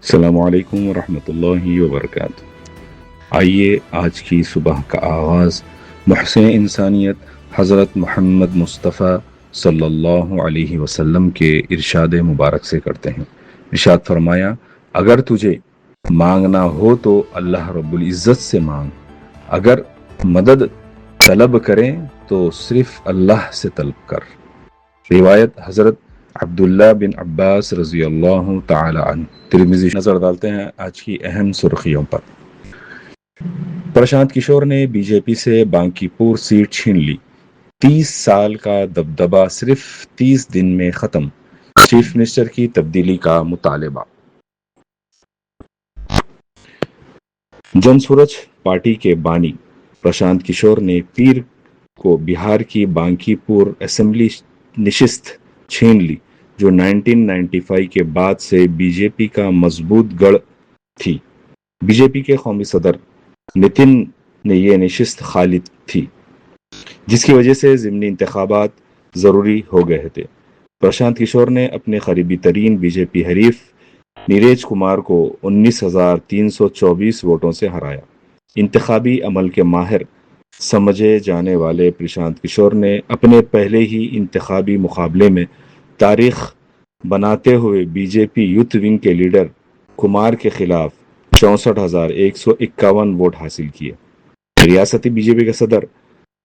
السلام علیکم ورحمۃ اللہ وبرکاتہ۔ آئیے آج کی صبح کا آغاز محسن انسانیت حضرت محمد مصطفیٰ صلی اللہ علیہ وسلم کے ارشاد مبارک سے کرتے ہیں۔ ارشاد فرمایا، اگر تجھے مانگنا ہو تو اللہ رب العزت سے مانگ، اگر مدد طلب کریں تو صرف اللہ سے طلب کر۔ روایت حضرت عبداللہ بن عباس رضی اللہ تعالی عنہ۔ ترمذی۔ نظر ڈالتے ہیں آج کی اہم سرخیوں پر۔ پرشانت کشور نے بی جے پی سے بانکی پور سیٹ چھین لی، 30 سال کا دبدبہ صرف 30 دن میں ختم، چیف منسٹر کی تبدیلی کا مطالبہ۔ جن سورج پارٹی کے بانی پرشانت کشور نے پیر کو بہار کی بانکی پور اسمبلی نشست چھین لی، جو 1995 کے بعد سے بی جے پی کا مضبوط گڑھ تھی۔ بی جے پی کے قومی صدر نتن نے یہ نشست خالی تھی، جس کی وجہ سے ضمنی انتخابات ضروری ہو گئے تھے۔ پرشانت کشور نے اپنے قریبی ترین بی جے پی حریف نیرج کمار کو 19,324 ووٹوں سے ہرایا۔ انتخابی عمل کے ماہر سمجھے جانے والے پرشانت کشور نے اپنے پہلے ہی انتخابی مقابلے میں تاریخ بناتے ہوئے بی جے پی یوتھ ونگ کے لیڈر کمار کے خلاف 64,151 ووٹ حاصل کیے۔ ریاستی بی جے پی کے صدر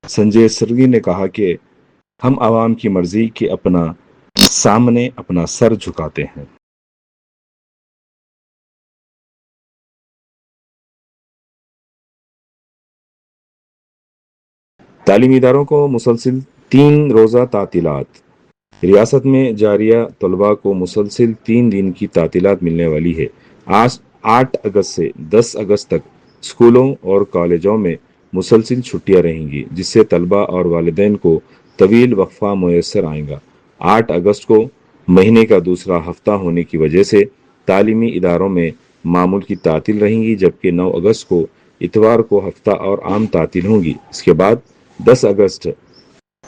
سنجے سرگی نے کہا کہ ہم عوام کی مرضی کے سامنے اپنا سر جھکاتے ہیں۔ تعلیمی اداروں کو مسلسل 3 روزہ تعطیلات۔ ریاست میں جاریہ طلباء کو مسلسل 3 دن کی تعطیلات ملنے والی ہے۔ آج 8 اگست سے 10 اگست تک اسکولوں اور کالجوں میں مسلسل چھٹیاں رہیں گی، جس سے طلباء اور والدین کو طویل وقفہ میسر آئے گا۔ 8 اگست کو مہینے کا دوسرا ہفتہ ہونے کی وجہ سے تعلیمی اداروں میں معمول کی تعطیل رہیں گی، جبکہ 9 اگست کو اتوار کو ہفتہ اور عام تعطیل ہوں گی۔ اس کے بعد 10 اگست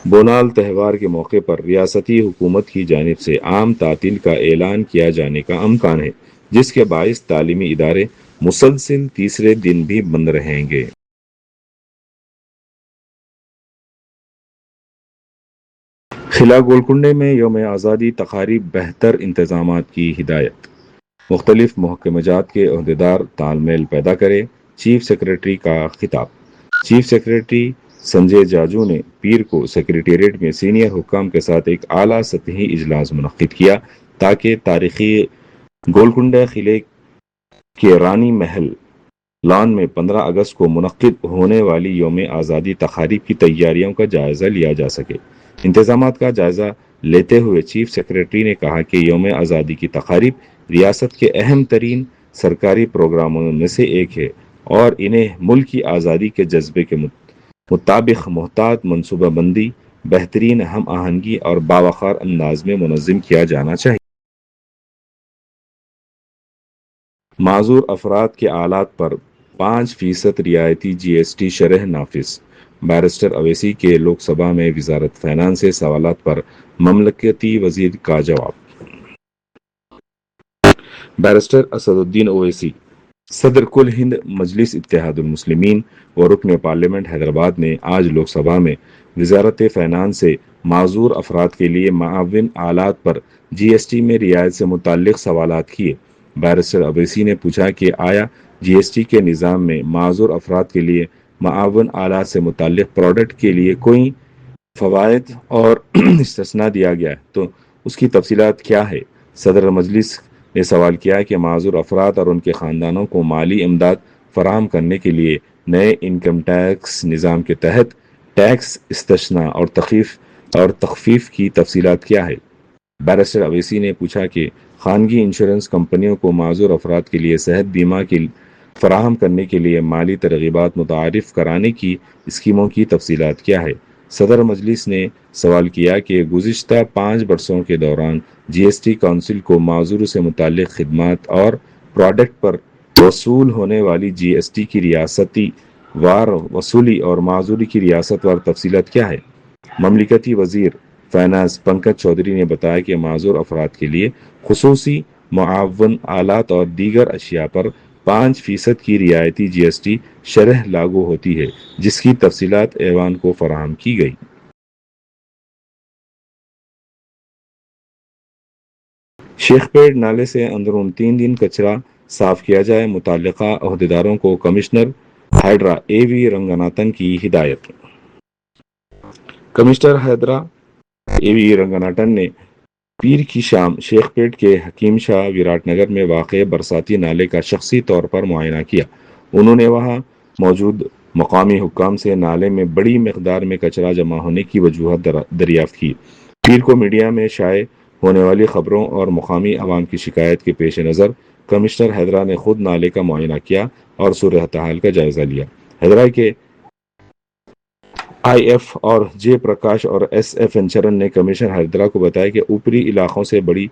بونال تہوار کے موقع پر ریاستی حکومت کی جانب سے عام تعطیل کا اعلان کیا جانے کا امکان ہے، جس کے باعث تعلیمی ادارے مسلسل تیسرے دن بھی بند رہیں گے۔ خلا گولکنڈے میں یوم آزادی تقاریب بہتر انتظامات کی ہدایت۔ مختلف محکمہ جات کے عہدیدار تال میل پیدا کرے، چیف سیکریٹری کا خطاب۔ چیف سیکریٹری سنجے جاجو نے پیر کو سیکریٹریٹ میں سینئر حکام کے ساتھ ایک اعلیٰ سطحی اجلاس منعقد کیا تاکہ تاریخی گولکنڈہ قلعے کے رانی محل لان میں 15 اگست کو منعقد ہونے والی یوم آزادی تقاریب کی تیاریوں کا جائزہ لیا جا سکے۔ انتظامات کا جائزہ لیتے ہوئے چیف سیکریٹری نے کہا کہ یوم آزادی کی تقاریب ریاست کے اہم ترین سرکاری پروگراموں میں سے ایک ہے اور انہیں ملک کی آزادی کے جذبے کے مطابق محتاط منصوبہ بندی، بہترین ہم آہنگی اور باوقار انداز میں منظم کیا جانا چاہیے۔ معذور افراد کے آلات پر 5% رعایتی جی ایس ٹی شرح نافذ۔ بیرسٹر اویسی کے لوک سبھا میں وزارت فینانس سے سوالات پر مملکتی وزیر کا جواب۔ بیرسٹر اسد الدین اویسی، صدر کل ہند مجلس اتحاد المسلمین و رکن پارلیمنٹ حیدرآباد نے آج لوک سبھا میں وزارت فینانس سے معذور افراد کے لیے معاون آلات پر جی ایس ٹی میں رعایت سے متعلق سوالات کیے۔ بیرسٹر اویسی نے پوچھا کہ آیا جی ایس ٹی کے نظام میں معذور افراد کے لیے معاون آلات سے متعلق پروڈکٹ کے لیے کوئی فوائد اور استثناء دیا گیا ہے تو اس کی تفصیلات کیا ہے؟ صدر مجلس نے سوال کیا کہ معذور افراد اور ان کے خاندانوں کو مالی امداد فراہم کرنے کے لیے نئے انکم ٹیکس نظام کے تحت ٹیکس استثناء اور تخفیف کی تفصیلات کیا ہے؟ بیرسٹر اویسی نے پوچھا کہ خانگی انشورنس کمپنیوں کو معذور افراد کے لیے صحت بیمہ کی فراہم کرنے کے لیے مالی ترغیبات متعارف کرانے کی اسکیموں کی تفصیلات کیا ہے؟ صدر مجلس نے سوال کیا کہ گزشتہ 5 برسوں کے دوران جی ایس ٹی کونسل کو معذور سے متعلق خدمات اور پروڈکٹ پر وصول ہونے والی جی ایس ٹی کی ریاستی وار وصولی اور معذوری کی ریاست وار تفصیلات کیا ہے؟ مملکتی وزیر فینانس پنکج چودھری نے بتایا کہ معذور افراد کے لیے خصوصی معاون آلات اور دیگر اشیاء پر 5% کی رعایتی جی ایس ٹی شرح لاگو ہوتی ہے، جس کی تفصیلات ایوان کو فراہم کی گئی۔ شیخ پیٹ نالے سے اندرون 3 دن کچرا صاف کیا جائے، متعلقہ عہدیداروں کو کمشنر ہائیڈرا اے وی رنگناتن کی ہدایت۔ کمشنر ہائیڈرا اے وی رنگناتن نے پیر کی شام شیخ پیٹ کے حکیم شاہ وراٹ نگر میں واقع برساتی نالے کا شخصی طور پر معائنہ کیا۔ انہوں نے وہاں موجود مقامی حکام سے نالے میں بڑی مقدار میں کچرا جمع ہونے کی وجوہات دریافت کی۔ پیر کو میڈیا میں شائع ہونے والی خبروں اور مقامی عوام کی شکایت کے پیش نظر کمشنر ہائیدرا نے خود نالے کا معائنہ کیا اور صورتحال کا جائزہ لیا۔ ہائیدرا کے آئی ایف اور جے پرکاش اور ایس ایف انچرن نے کمشنر ہائیدرا کو بتایا کہ اوپری علاقوں سے بڑی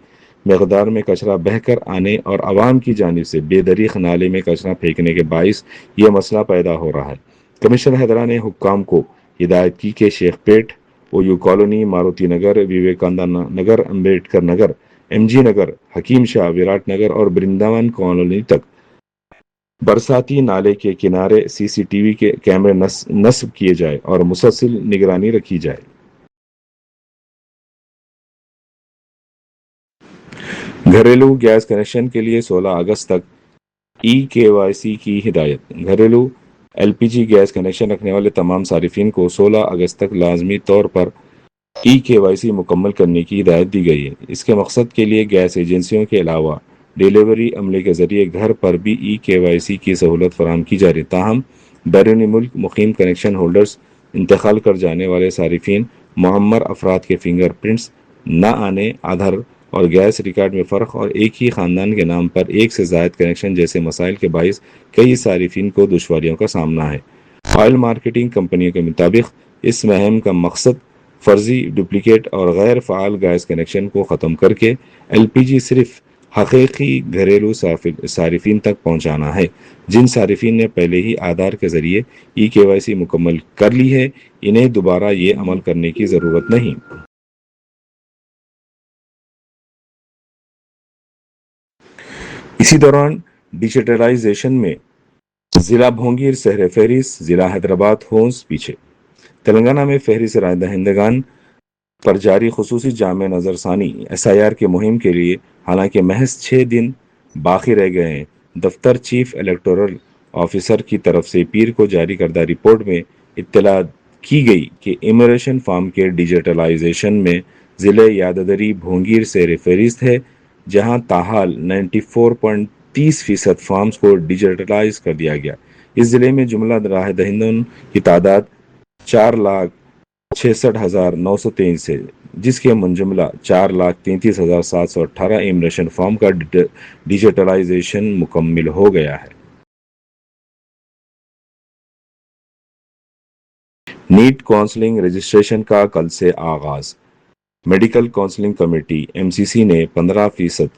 مقدار میں کچرا بہہ کر آنے اور عوام کی جانب سے بے دریغ نالے میں کچرا پھینکنے کے باعث یہ مسئلہ پیدا ہو رہا ہے۔ کمشنر ہائیدرا نے حکام کو ہدایت کی کہ Shaikpet, O U colony, Maruti Nagar, Vivekananda Nagar, Ambedkar Nagar, M G Nagar, Hakim Shah Virat Nagar اور برنداون کالونی تک برساتی نالے کے کنارے سی سی ٹی وی کے کیمرے نصب کیے جائے اور مسلسل نگرانی رکھی جائے۔ گھریلو گیس کنیکشن کے لیے 16 اگست تک ای کے وائی سی کی ہدایت۔ گھریلو L P G gas connection رکھنے والے تمام صارفین کو 16 اگست تک لازمی طور پر ای کے وائی سی مکمل کرنے کی ہدایت دی گئی ہے۔ اس کے مقصد کے لیے گیس ایجنسیوں کے علاوہ ڈیلیوری عملے کے ذریعے گھر پر بھی ای کے وائی سی کی سہولت فراہم کی جا رہی ہے۔ تاہم بیرون ملک مقیم کنیکشن ہولڈرز، انتقال کر جانے والے صارفین، معمر افراد کے فنگر پرنٹس نہ آنے، آدھار اور گیس ریکارڈ میں فرق اور ایک ہی خاندان کے نام پر ایک سے زائد کنیکشن جیسے مسائل کے باعث کئی صارفین کو دشواریوں کا سامنا ہے۔ آئل مارکیٹنگ کمپنیوں کے مطابق اس مہم کا مقصد فرضی، ڈپلیکیٹ اور غیر فعال گیس کنیکشن کو ختم کر کے ایل پی جی صرف حقیقی گھریلو صارفین تک پہنچانا ہے۔ جن صارفین نے پہلے ہی آدھار کے ذریعے ای کے وائی سی مکمل کر لی ہے، انہیں دوبارہ یہ عمل کرنے کی ضرورت نہیں۔ اسی دوران ڈیجیٹلائزیشن میں ضلع بھونگیر سہر فہرست، ضلع حیدرآباد ہونس پیچھے۔ تلنگانہ میں فہرست رائے دہندگان پر جاری خصوصی جامع نظر ثانی ایس آئی آر کی مہم کے لیے حالانکہ محض 6 دن باقی رہ گئے ہیں، دفتر چیف الیکٹورل آفیسر کی طرف سے پیر کو جاری کردہ رپورٹ میں اطلاع کی گئی کہ امیریشن فارم کے ڈیجیٹلائزیشن میں ضلع یاددری بھونگیر سیر فہرست ہے، جہاں تاحال 94.30% فارمز کو ڈیجیٹلائز کر دیا گیا۔ اس ضلع میں جملہ رائے دہندگان کی تعداد 4,66,923 ہے، جس کے منجملہ 4,33,718 امیریشن فارم کا ڈیجیٹلائزیشن مکمل ہو گیا ہے۔ نیٹ کونسلنگ رجسٹریشن کا کل سے آغاز۔ Medical counselling committee M C C نے 15%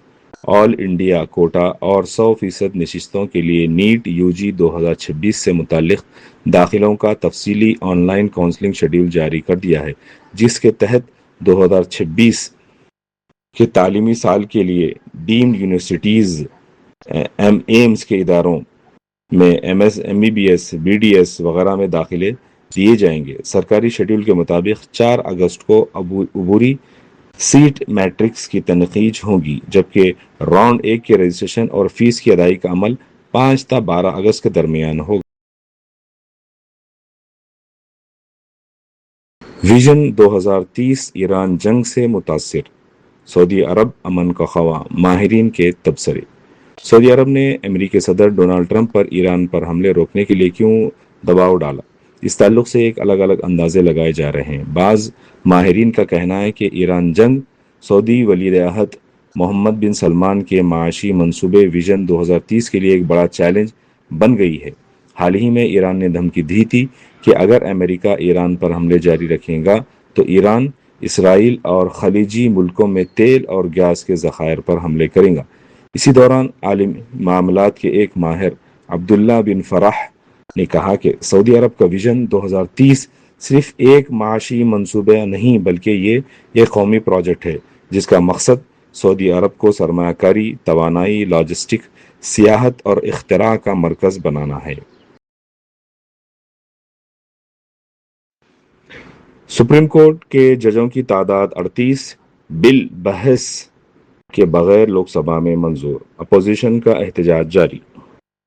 آل انڈیا کوٹا اور 100% نشستوں کے لیے نیٹ یو جی 2026 سے متعلق داخلوں کا تفصیلی آن لائن کونسلنگ شیڈول جاری کر دیا ہے، جس کے تحت 2026 کے تعلیمی سال کے لیے ڈیمڈ یونیورسٹیز، ایمس کے اداروں میں M S, M B B S, B D S وغیرہ میں داخلے دیے جائیں گے۔ سرکاری شیڈول کے مطابق 4 اگست کو عبوری سیٹ میٹرکس کی تنقید ہوگی، جبکہ راؤنڈ 1 کے رجسٹریشن اور فیس کی ادائیگی کا عمل 5 تا 12 اگست کے درمیان ہوگا۔ ویژن 2030 ایران جنگ سے متاثر، سعودی عرب امن کا خواہاں، ماہرین کے تبصرے۔ سعودی عرب نے امریکی صدر ڈونلڈ ٹرمپ پر ایران پر حملے روکنے کے لیے کیوں دباؤ ڈالا، اس تعلق سے ایک الگ الگ اندازے لگائے جا رہے ہیں۔ بعض ماہرین کا کہنا ہے کہ ایران جنگ سعودی ولی عہد محمد بن سلمان کے معاشی منصوبے ویژن 2030 کے لیے ایک بڑا چیلنج بن گئی ہے۔ حال ہی میں ایران نے دھمکی دی تھی کہ اگر امریکہ ایران پر حملے جاری رکھے گا تو ایران اسرائیل اور خلیجی ملکوں میں تیل اور گیس کے ذخائر پر حملے کرے گا۔ اسی دوران عالمی معاملات کے ایک ماہر عبداللہ بن فرح نے کہا کہ سعودی عرب کا ویژن 2030 صرف ایک معاشی منصوبہ نہیں بلکہ یہ ایک قومی پروجیکٹ ہے، جس کا مقصد سعودی عرب کو سرمایہ کاری، توانائی، لاجسٹک، سیاحت اور اختراع کا مرکز بنانا ہے۔ سپریم کورٹ کے ججوں کی تعداد 38، بل بحث کے بغیر لوک سبھا میں منظور، اپوزیشن کا احتجاج جاری۔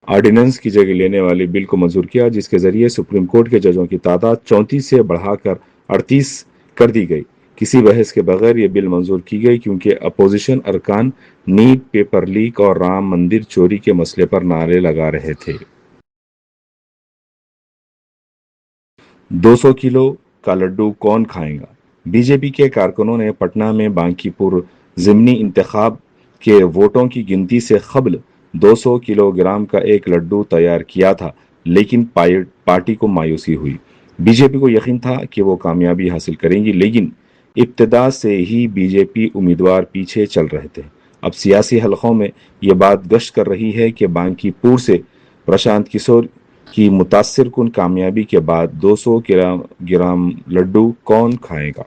آرڈیننس کی جگہ لینے والے بل کو منظور کیا، جس کے ذریعے سپریم کورٹ کے ججوں کی تعداد 34 سے بڑھا کر 38 کر دی گئی۔ کسی بحث کے بغیر یہ بل منظور کی گئی کیونکہ اپوزیشن ارکان نیٹ، پیپر لیک اور رام مندر چوری کے مسئلے پر نعرے لگا رہے تھے۔ 200 کلو کا لڈو کون کھائے گا؟ بی جے پی کے کارکنوں نے پٹنہ میں بانکی پور ضمنی انتخاب کے ووٹوں کی گنتی سے قبل 200 کلو گرام کا ایک لڈو تیار کیا تھا، لیکن پارٹی کو مایوسی ہوئی۔ بی جے پی کو یقین تھا کہ وہ کامیابی حاصل کریں گی، لیکن ابتدا سے ہی بی جے پی امیدوار پیچھے چل رہے تھے۔ اب سیاسی حلقوں میں یہ بات گشت کر رہی ہے کہ بانکی پور سے پرشانت کشور کی متاثر کن کامیابی کے بعد 200 گرام لڈو کون کھائے گا؟